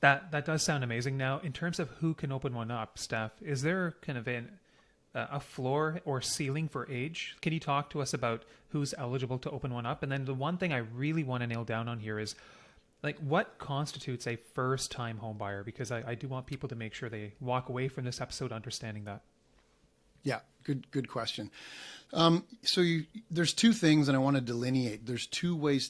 That does sound amazing. Now, in terms of who can open one up, Steph, is there kind of a floor or ceiling for age? Can you talk to us about who's eligible to open one up? And then the one thing I really want to nail down on here is like what constitutes a first-time home buyer? Because I do want people to make sure they walk away from this episode understanding that. Yeah, good question. There's two things, and I want to delineate. There's two ways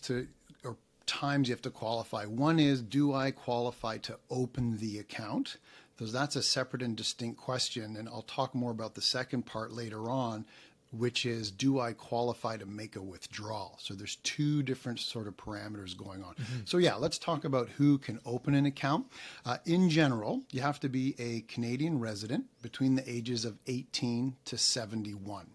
or times you have to qualify. One is, do I qualify to open the account? Because that's a separate and distinct question, and I'll talk more about the second part later on, which is, do I qualify to make a withdrawal? So there's two different sort of parameters going on. Mm-hmm. So yeah, let's talk about who can open an account. In general, you have to be a Canadian resident between the ages of 18 to 71.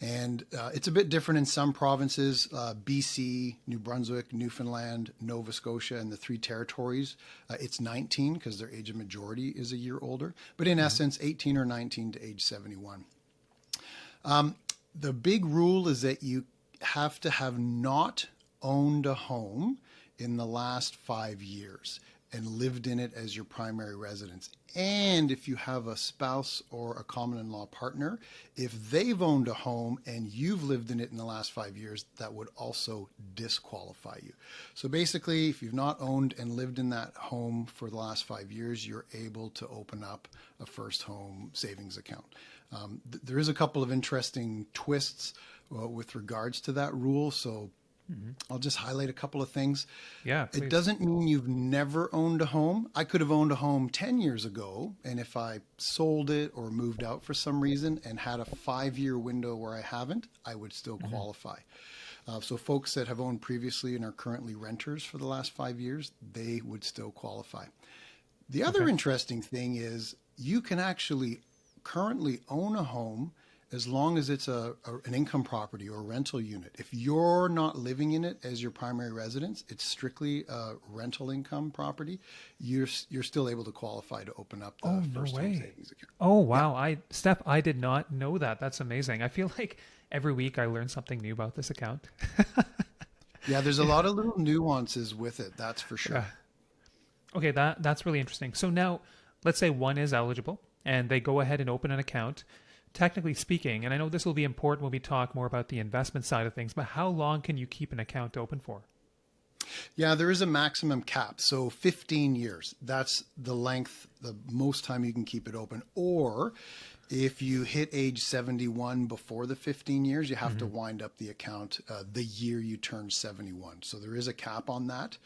And it's a bit different in some provinces, BC, New Brunswick, Newfoundland, Nova Scotia, and the three territories. It's 19 because their age of majority is a year older. But in essence, 18 or 19 to age 71. The big rule is that you have to have not owned a home in the last 5 years and lived in it as your primary residence. And if you have a spouse or a common-in-law partner, if they've owned a home and you've lived in it in the last 5 years, that would also disqualify you. So basically, if you've not owned and lived in that home for the last 5 years, you're able to open up a first home savings account. There is a couple of interesting twists with regards to that rule. So I'll just highlight a couple of things. Yeah, please. It doesn't mean you've never owned a home. I could have owned a home 10 years ago, and if I sold it or moved out for some reason and had a 5-year window where I haven't, I would still qualify. So folks that have owned previously and are currently renters for the last 5 years, they would still qualify. The other interesting thing is you can actually currently own a home as long as it's an income property or a rental unit. If you're not living in it as your primary residence, it's strictly a rental income property, you're still able to qualify to open up the first home savings account. Oh, wow. Yeah. Steph, I did not know that. That's amazing. I feel like every week I learn something new about this account. Yeah, there's a lot of little nuances with it, that's for sure. Yeah. Okay, that's really interesting. So now, let's say one is eligible and they go ahead and open an account. Technically speaking, and I know this will be important when we talk more about the investment side of things, but how long can you keep an account open for? Yeah, there is a maximum cap. So 15 years, that's the length, the most time you can keep it open. Or if you hit age 71 before the 15 years, you have to wind up the account the year you turn 71. So there is a cap on that.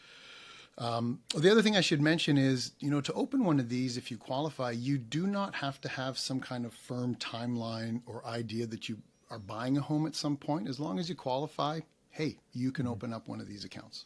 The other thing I should mention is, to open one of these, if you qualify, you do not have to have some kind of firm timeline or idea that you are buying a home at some point. As long as you qualify, hey, you can open up one of these accounts.